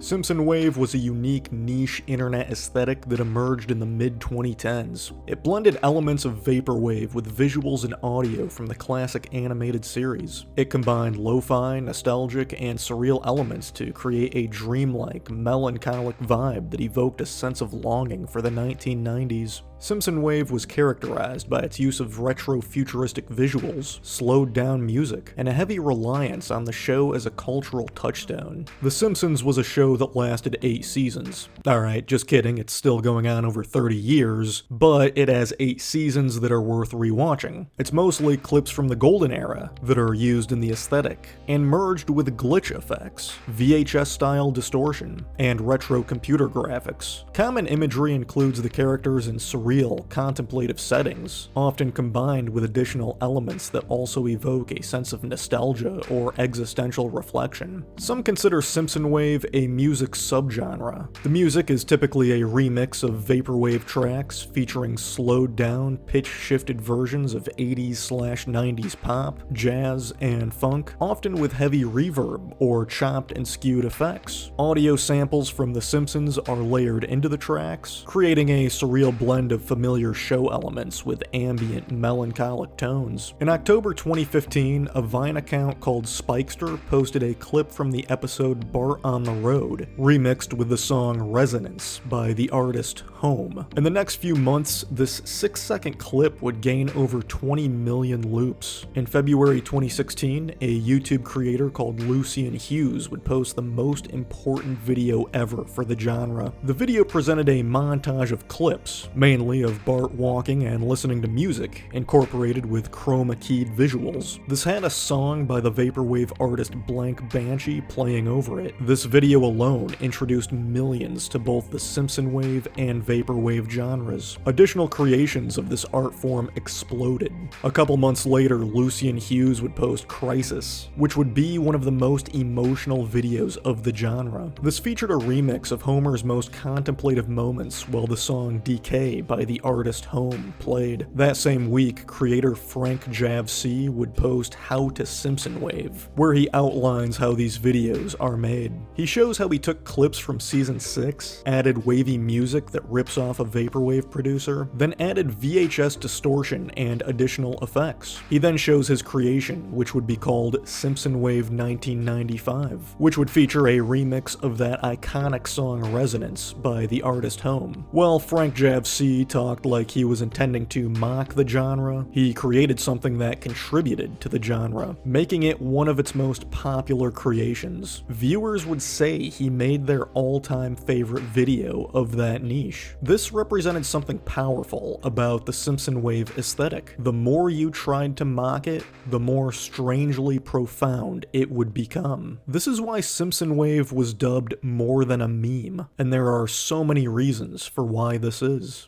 Simpsonwave was a unique niche internet aesthetic that emerged in the mid-2010s. It blended elements of vaporwave with visuals and audio from the classic animated series. It combined lo-fi, nostalgic, and surreal elements to create a dreamlike, melancholic vibe that evoked a sense of longing for the 1990s. Simpsonwave was characterized by its use of retro-futuristic visuals, slowed-down music, and a heavy reliance on the show as a cultural touchstone. The Simpsons was a show that lasted 8 seasons. Alright, just kidding, it's still going on over 30 years, but it has 8 seasons that are worth rewatching. It's mostly clips from the golden era that are used in the aesthetic, and merged with glitch effects, VHS-style distortion, and retro computer graphics. Common imagery includes the characters in surreal, contemplative settings, often combined with additional elements that also evoke a sense of nostalgia or existential reflection. Some consider Simpsonwave a music subgenre. The music is typically a remix of vaporwave tracks featuring slowed-down, pitch-shifted versions of 80s/90s pop, jazz, and funk, often with heavy reverb or chopped and skewed effects. Audio samples from The Simpsons are layered into the tracks, creating a surreal blend of familiar show elements with ambient, melancholic tones. In October 2015, a Vine account called Spikester posted a clip from the episode Bart on the Road, remixed with the song Resonance by the artist Home. In the next few months, this 6-second clip would gain over 20 million loops. In February 2016, a YouTube creator called Lucian Hughes would post the most important video ever for the genre. The video presented a montage of clips, mainly of Bart walking and listening to music, incorporated with chroma-keyed visuals. This had a song by the vaporwave artist Blank Banshee playing over it. This video alone introduced millions to both the Simpsonwave and vaporwave genres. Additional creations of this art form exploded. A couple months later, Lucian Hughes would post Crisis, which would be one of the most emotional videos of the genre. This featured a remix of Homer's most contemplative moments while the song Decay by the artist Home played. That same week, creator Frank JavC would post How to Simpsonwave, where he outlines how these videos are made. He shows how he took clips from season 6, added wavy music that rips off a vaporwave producer, then added VHS distortion and additional effects. He then shows his creation, which would be called Simpsonwave 1995, which would feature a remix of that iconic song Resonance by the artist Home. Well, Frank JavC talked like he was intending to mock the genre. He created something that contributed to the genre, making it one of its most popular creations. Viewers would say he made their all-time favorite video of that niche. This represented something powerful about the Simpsonwave aesthetic. The more you tried to mock it, the more strangely profound it would become. This is why Simpsonwave was dubbed more than a meme, and there are so many reasons for why this is.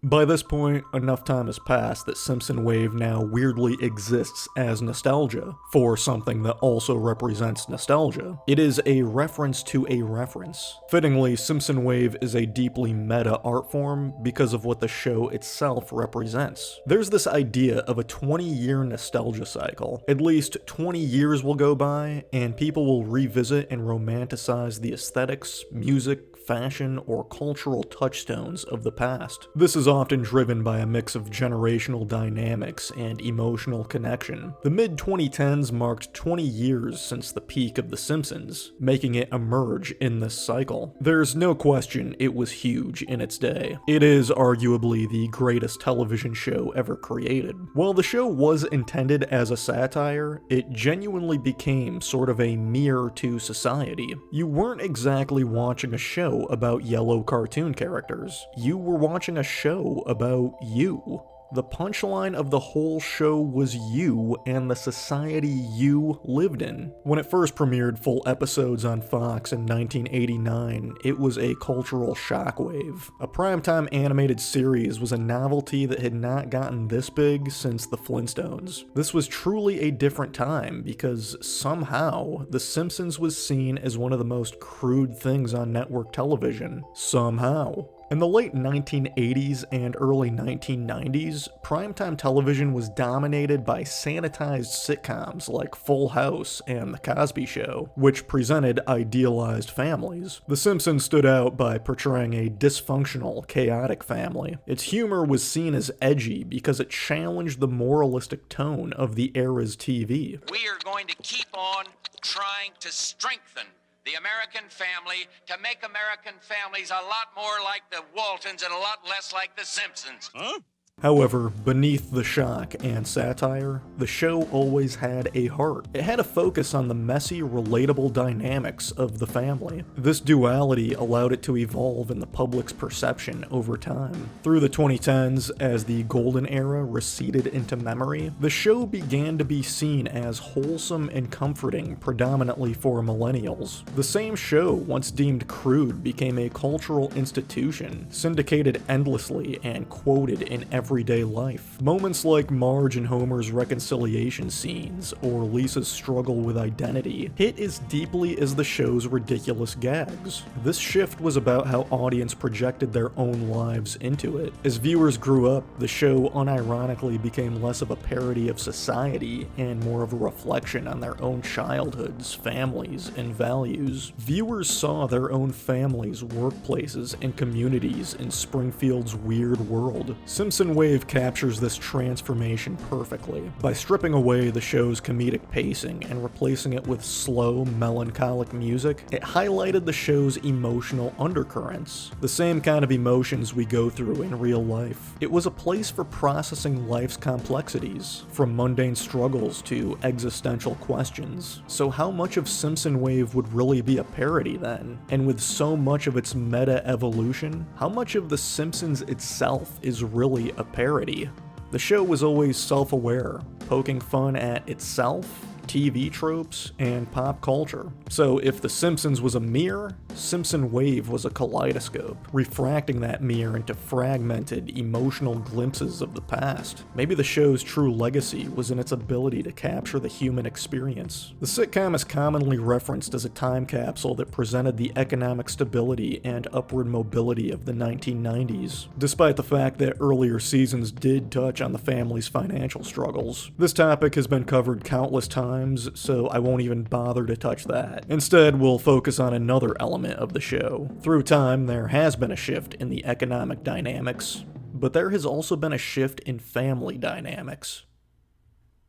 By this point, enough time has passed that Simpsonwave now weirdly exists as nostalgia for something that also represents nostalgia. It is a reference to a reference. Fittingly, Simpsonwave is a deeply meta art form because of what the show itself represents. There's this idea of a 20-year nostalgia cycle. At least 20 years will go by, and people will revisit and romanticize the aesthetics, music, fashion, or cultural touchstones of the past. This is often driven by a mix of generational dynamics and emotional connection. The mid-2010s marked 20 years since the peak of The Simpsons, making it emerge in this cycle. There's no question it was huge in its day. It is arguably the greatest television show ever created. While the show was intended as a satire, it genuinely became sort of a mirror to society. You weren't exactly watching a show about yellow cartoon characters. You were watching a show about you. The punchline of the whole show was you and the society you lived in. When it first premiered full episodes on Fox in 1989, it was a cultural shockwave. A primetime animated series was a novelty that had not gotten this big since the Flintstones. This was truly a different time because somehow The Simpsons was seen as one of the most crude things on network television. Somehow. In the late 1980s and early 1990s, primetime television was dominated by sanitized sitcoms like Full House and The Cosby Show, which presented idealized families. The Simpsons stood out by portraying a dysfunctional, chaotic family. Its humor was seen as edgy because it challenged the moralistic tone of the era's TV. We are going to keep on trying to strengthen the American family, to make American families a lot more like the Waltons and a lot less like the Simpsons. Huh? However, beneath the shock and satire, the show always had a heart. It had a focus on the messy, relatable dynamics of the family. This duality allowed it to evolve in the public's perception over time. Through the 2010s, as the golden era receded into memory, the show began to be seen as wholesome and comforting, predominantly for millennials. The same show, once deemed crude, became a cultural institution, syndicated endlessly and quoted in everyday life. Moments like Marge and Homer's reconciliation scenes, or Lisa's struggle with identity, hit as deeply as the show's ridiculous gags. This shift was about how audience projected their own lives into it. As viewers grew up, the show unironically became less of a parody of society and more of a reflection on their own childhoods, families, and values. Viewers saw their own families, workplaces, and communities in Springfield's weird world. Simpsonwave captures this transformation perfectly. By stripping away the show's comedic pacing and replacing it with slow, melancholic music, it highlighted the show's emotional undercurrents, the same kind of emotions we go through in real life. It was a place for processing life's complexities, from mundane struggles to existential questions. So how much of Simpsonwave would really be a parody then? And with so much of its meta-evolution, how much of The Simpsons itself is really a parody? The show was always self-aware, poking fun at itself, TV tropes, and pop culture. So if The Simpsons was a mirror, Simpsonwave was a kaleidoscope, refracting that mirror into fragmented, emotional glimpses of the past. Maybe the show's true legacy was in its ability to capture the human experience. The sitcom is commonly referenced as a time capsule that presented the economic stability and upward mobility of the 1990s, despite the fact that earlier seasons did touch on the family's financial struggles. This topic has been covered countless times, so I won't even bother to touch that. Instead, we'll focus on another element of the show. Through time, there has been a shift in the economic dynamics, but there has also been a shift in family dynamics.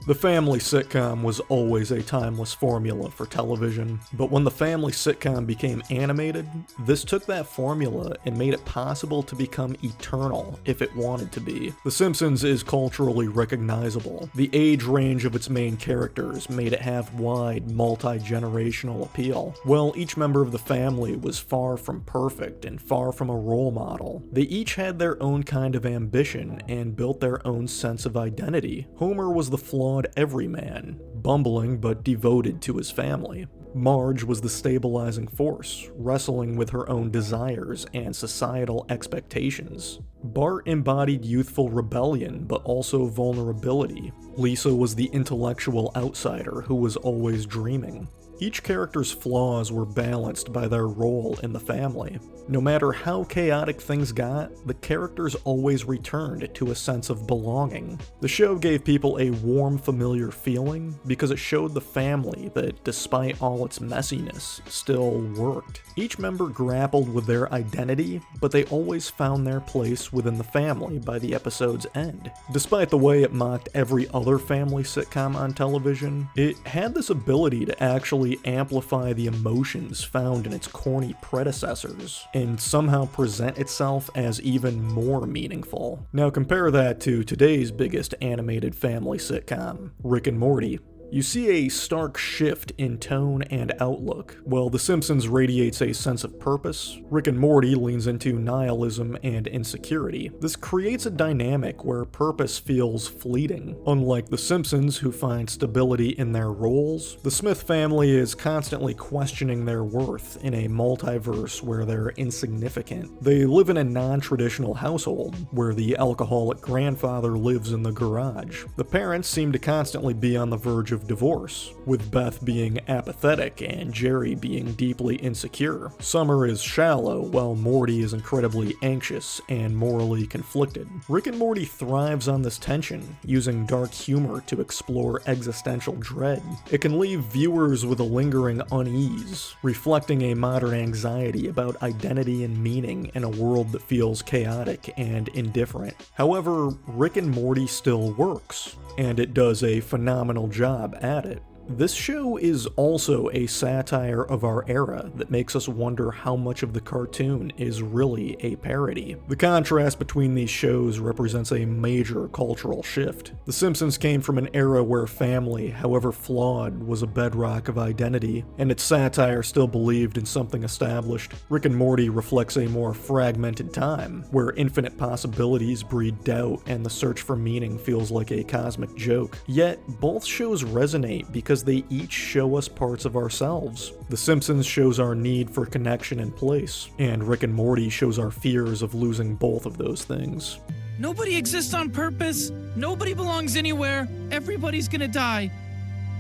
The family sitcom was always a timeless formula for television, but when the family sitcom became animated, this took that formula and made it possible to become eternal if it wanted to be. The Simpsons is culturally recognizable. The age range of its main characters made it have wide, multi-generational appeal. While each member of the family was far from perfect and far from a role model, they each had their own kind of ambition and built their own sense of identity. Homer was the flawed everyman, bumbling but devoted to his family. Marge was the stabilizing force, wrestling with her own desires and societal expectations. Bart embodied youthful rebellion, but also vulnerability. Lisa was the intellectual outsider who was always dreaming. Each character's flaws were balanced by their role in the family. No matter how chaotic things got, the characters always returned to a sense of belonging. The show gave people a warm, familiar feeling because it showed the family that, despite all its messiness, still worked. Each member grappled with their identity, but they always found their place within the family by the episode's end. Despite the way it mocked every other family sitcom on television, it had this ability to actually amplify the emotions found in its corny predecessors, and somehow present itself as even more meaningful. Now compare that to today's biggest animated family sitcom, Rick and Morty. You see a stark shift in tone and outlook. While The Simpsons radiates a sense of purpose, Rick and Morty leans into nihilism and insecurity. This creates a dynamic where purpose feels fleeting. Unlike The Simpsons, who find stability in their roles, the Smith family is constantly questioning their worth in a multiverse where they're insignificant. They live in a non-traditional household, where the alcoholic grandfather lives in the garage. The parents seem to constantly be on the verge of of divorce, with Beth being apathetic and Jerry being deeply insecure. Summer is shallow, while Morty is incredibly anxious and morally conflicted. Rick and Morty thrives on this tension, using dark humor to explore existential dread. It can leave viewers with a lingering unease, reflecting a modern anxiety about identity and meaning in a world that feels chaotic and indifferent. However, Rick and Morty still works, and it does a phenomenal job at it. This show is also a satire of our era that makes us wonder how much of the cartoon is really a parody. The contrast between these shows represents a major cultural shift. The Simpsons came from an era where family, however flawed, was a bedrock of identity, and its satire still believed in something established. Rick and Morty reflects a more fragmented time, where infinite possibilities breed doubt and the search for meaning feels like a cosmic joke. Yet, both shows resonate because they each show us parts of ourselves. The Simpsons shows our need for connection and place, and Rick and Morty shows our fears of losing both of those things. Nobody exists on purpose. Nobody belongs anywhere. Everybody's gonna die.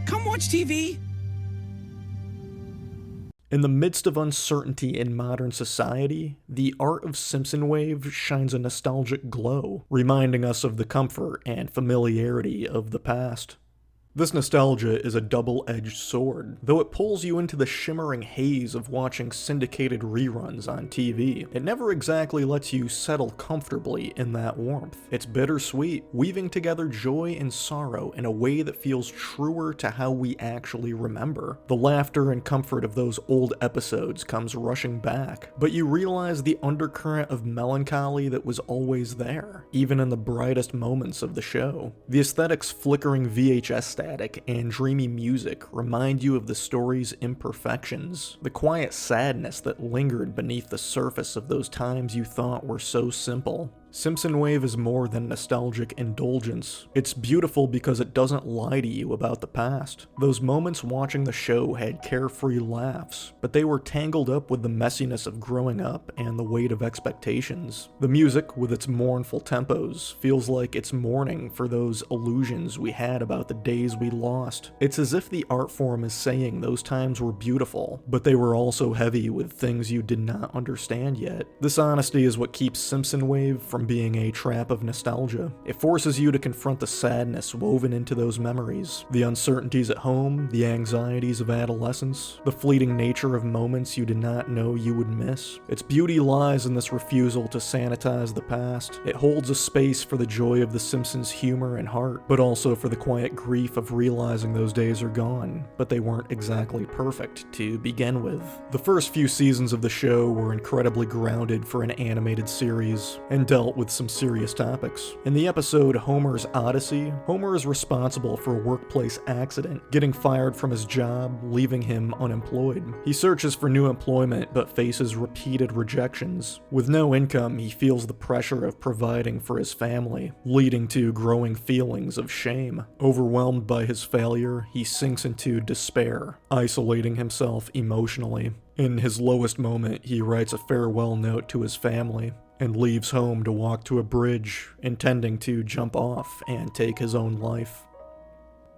Come watch TV. In the midst of uncertainty in modern society, the art of Simpsonwave shines a nostalgic glow, reminding us of the comfort and familiarity of the past. This nostalgia is a double-edged sword. Though it pulls you into the shimmering haze of watching syndicated reruns on TV, it never exactly lets you settle comfortably in that warmth. It's bittersweet, weaving together joy and sorrow in a way that feels truer to how we actually remember. The laughter and comfort of those old episodes comes rushing back, but you realize the undercurrent of melancholy that was always there, even in the brightest moments of the show. The aesthetics flickering VHS static and dreamy music remind you of the story's imperfections, the quiet sadness that lingered beneath the surface of those times you thought were so simple. Simpsonwave is more than nostalgic indulgence. It's beautiful because it doesn't lie to you about the past. Those moments watching the show had carefree laughs, but they were tangled up with the messiness of growing up and the weight of expectations. The music, with its mournful tempos, feels like it's mourning for those illusions we had about the days we lost. It's as if the art form is saying those times were beautiful, but they were also heavy with things you did not understand yet. This honesty is what keeps Simpsonwave from being a trap of nostalgia. It forces you to confront the sadness woven into those memories, the uncertainties at home, the anxieties of adolescence, the fleeting nature of moments you did not know you would miss. Its beauty lies in this refusal to sanitize the past. It holds a space for the joy of The Simpsons' humor and heart, but also for the quiet grief of realizing those days are gone, but they weren't exactly perfect to begin with. The first few seasons of the show were incredibly grounded for an animated series, and dealt with some serious topics. In the episode Homer's Odyssey, Homer is responsible for a workplace accident, getting fired from his job, leaving him unemployed. He searches for new employment but faces repeated rejections. With no income, he feels the pressure of providing for his family, leading to growing feelings of shame. Overwhelmed by his failure, he sinks into despair, isolating himself emotionally. In his lowest moment, he writes a farewell note to his family, and leaves home to walk to a bridge, intending to jump off and take his own life.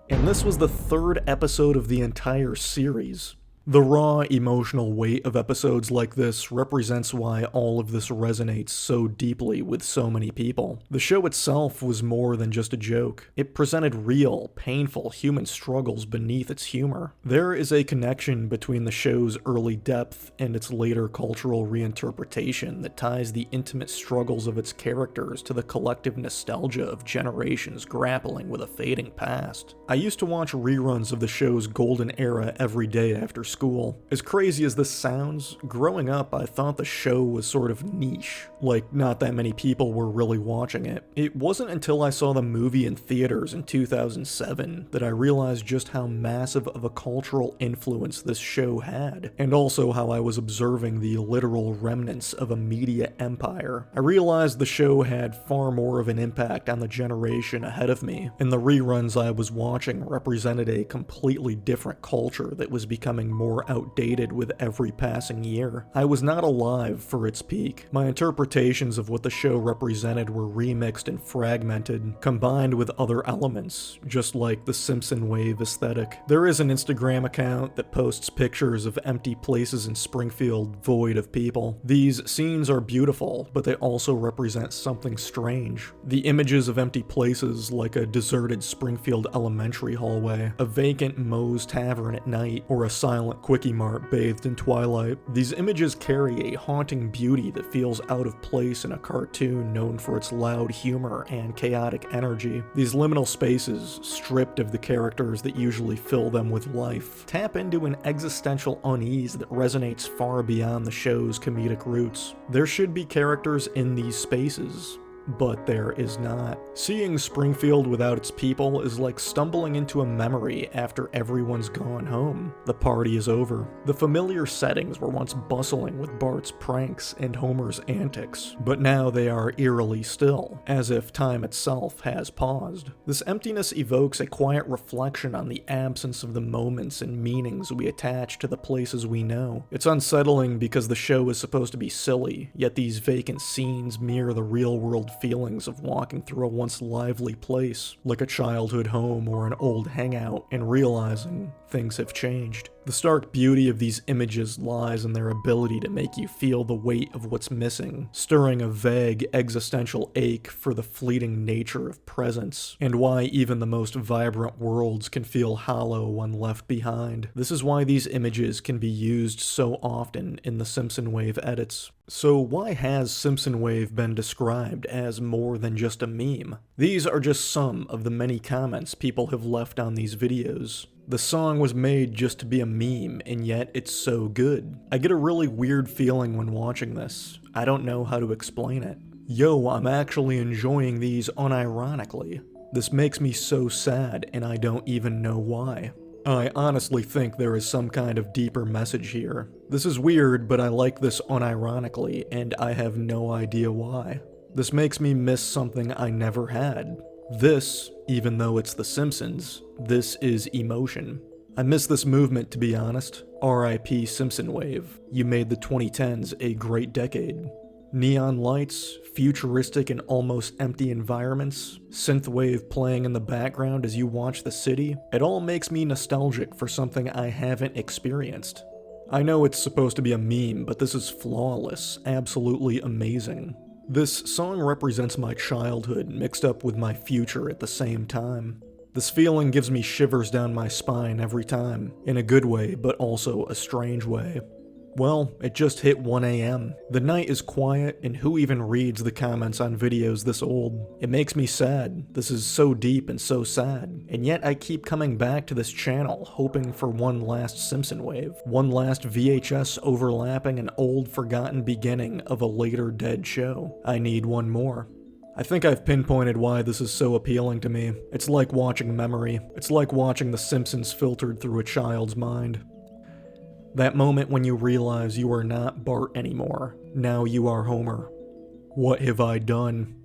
And this was the third episode of the entire series. The raw, emotional weight of episodes like this represents why all of this resonates so deeply with so many people. The show itself was more than just a joke. It presented real, painful human struggles beneath its humor. There is a connection between the show's early depth and its later cultural reinterpretation that ties the intimate struggles of its characters to the collective nostalgia of generations grappling with a fading past. I used to watch reruns of the show's golden era every day after school. As crazy as this sounds, growing up I thought the show was sort of niche, like not that many people were really watching it. It wasn't until I saw the movie in theaters in 2007 that I realized just how massive of a cultural influence this show had, and also how I was observing the literal remnants of a media empire. I realized the show had far more of an impact on the generation ahead of me, and the reruns I was watching represented a completely different culture that was becoming more outdated with every passing year. I was not alive for its peak. My interpretations of what the show represented were remixed and fragmented, combined with other elements, just like the Simpsonwave aesthetic. There is an Instagram account that posts pictures of empty places in Springfield void of people. These scenes are beautiful, but they also represent something strange. The images of empty places, like a deserted Springfield elementary hallway, a vacant Moe's Tavern at night, or a silent Quickie Mart bathed in twilight. These images carry a haunting beauty that feels out of place in a cartoon known for its loud humor and chaotic energy. These liminal spaces, stripped of the characters that usually fill them with life, tap into an existential unease that resonates far beyond the show's comedic roots. There should be characters in these spaces, but there is not. Seeing Springfield without its people is like stumbling into a memory after everyone's gone home. The party is over. The familiar settings were once bustling with Bart's pranks and Homer's antics, but now they are eerily still, as if time itself has paused. This emptiness evokes a quiet reflection on the absence of the moments and meanings we attach to the places we know. It's unsettling because the show is supposed to be silly, yet these vacant scenes mirror the real-world feelings of walking through a once lively place, like a childhood home or an old hangout, and realizing things have changed. The stark beauty of these images lies in their ability to make you feel the weight of what's missing, stirring a vague existential ache for the fleeting nature of presence, and why even the most vibrant worlds can feel hollow when left behind. This is why these images can be used so often in the Simpsonwave edits. So why has Simpsonwave been described as more than just a meme? These are just some of the many comments people have left on these videos. The song was made just to be a meme, and yet it's so good. I get a really weird feeling when watching this. I don't know how to explain it. Yo, I'm actually enjoying these unironically. This makes me so sad, and I don't even know why. I honestly think there is some kind of deeper message here. This is weird, but I like this unironically, and I have no idea why. This makes me miss something I never had. This, even though it's The Simpsons, this is emotion. I miss this movement, to be honest. R.I.P. Simpsonwave. You made the 2010s a great decade. Neon lights, futuristic and almost empty environments, synthwave playing in the background as you watch the city, it all makes me nostalgic for something I haven't experienced. I know it's supposed to be a meme, but this is flawless, absolutely amazing. This song represents my childhood mixed up with my future at the same time. This feeling gives me shivers down my spine every time, in a good way, but also a strange way. Well, it just hit 1 a.m. The night is quiet, and who even reads the comments on videos this old? It makes me sad. This is so deep and so sad. And yet I keep coming back to this channel, hoping for one last Simpsonwave, one last VHS overlapping an old forgotten beginning of a later dead show. I need one more. I think I've pinpointed why this is so appealing to me. It's like watching memory. It's like watching The Simpsons filtered through a child's mind. That moment when you realize you are not Bart anymore. Now you are Homer. What have I done?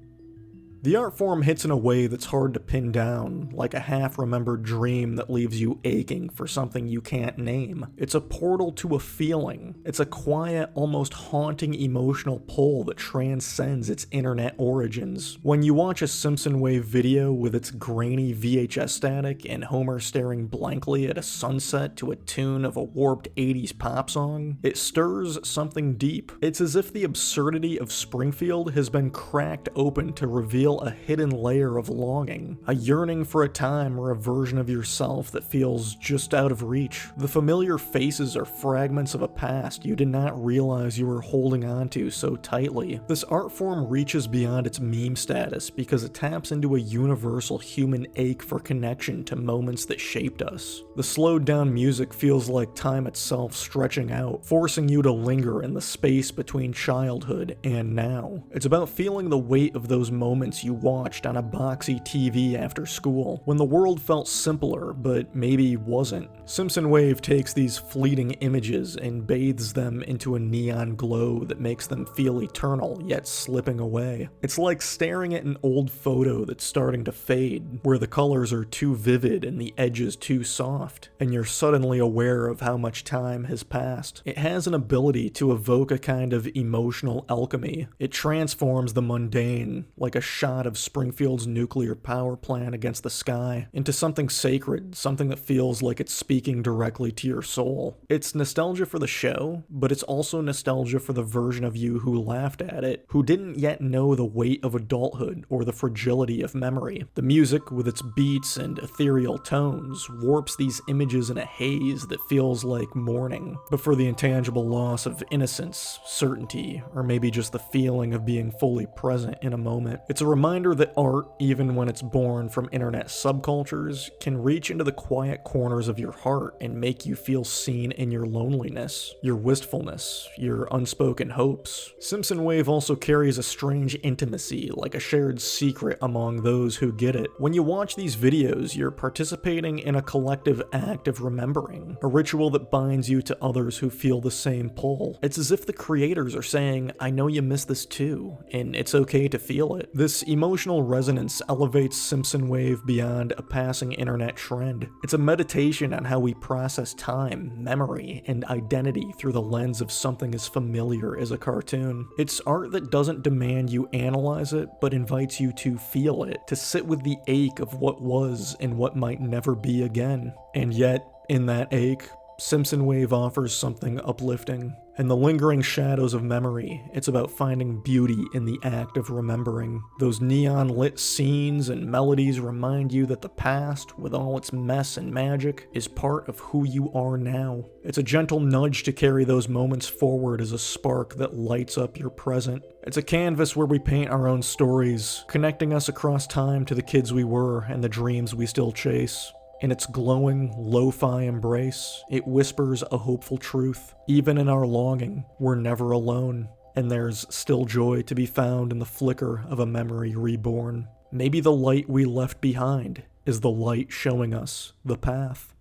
The art form hits in a way that's hard to pin down, like a half-remembered dream that leaves you aching for something you can't name. It's a portal to a feeling. It's a quiet, almost haunting emotional pull that transcends its internet origins. When you watch a Simpsonwave video with its grainy VHS static and Homer staring blankly at a sunset to a tune of a warped 80s pop song, it stirs something deep. It's as if the absurdity of Springfield has been cracked open to reveal a hidden layer of longing, a yearning for a time or a version of yourself that feels just out of reach. The familiar faces are fragments of a past you did not realize you were holding on to so tightly. This art form reaches beyond its meme status because it taps into a universal human ache for connection to moments that shaped us. The slowed down music feels like time itself stretching out, forcing you to linger in the space between childhood and now. It's about feeling the weight of those moments you watched on a boxy TV after school, when the world felt simpler, but maybe wasn't. Simpsonwave takes these fleeting images and bathes them into a neon glow that makes them feel eternal, yet slipping away. It's like staring at an old photo that's starting to fade, where the colors are too vivid and the edges too soft, and you're suddenly aware of how much time has passed. It has an ability to evoke a kind of emotional alchemy. It transforms the mundane, like a shot of Springfield's nuclear power plant against the sky, into something sacred, something that feels like it's speaking directly to your soul. It's nostalgia for the show, but it's also nostalgia for the version of you who laughed at it, who didn't yet know the weight of adulthood or the fragility of memory. The music, with its beats and ethereal tones, warps these images in a haze that feels like mourning, but for the intangible loss of innocence, certainty, or maybe just the feeling of being fully present in a moment. It's a reminder that art, even when it's born from internet subcultures, can reach into the quiet corners of your heart and make you feel seen in your loneliness, your wistfulness, your unspoken hopes. Simpsonwave also carries a strange intimacy, like a shared secret among those who get it. When you watch these videos, you're participating in a collective act of remembering, a ritual that binds you to others who feel the same pull. It's as if the creators are saying, I know you miss this too, and it's okay to feel it. This emotional resonance elevates Simpsonwave beyond a passing internet trend. It's a meditation on how we process time, memory, and identity through the lens of something as familiar as a cartoon. It's art that doesn't demand you analyze it, but invites you to feel it, to sit with the ache of what was and what might never be again. And yet, in that ache, Simpsonwave offers something uplifting. In the lingering shadows of memory, it's about finding beauty in the act of remembering. Those neon-lit scenes and melodies remind you that the past, with all its mess and magic, is part of who you are now. It's a gentle nudge to carry those moments forward as a spark that lights up your present. It's a canvas where we paint our own stories, connecting us across time to the kids we were and the dreams we still chase. In its glowing, lo-fi embrace, it whispers a hopeful truth. Even in our longing, we're never alone, and there's still joy to be found in the flicker of a memory reborn. Maybe the light we left behind is the light showing us the path.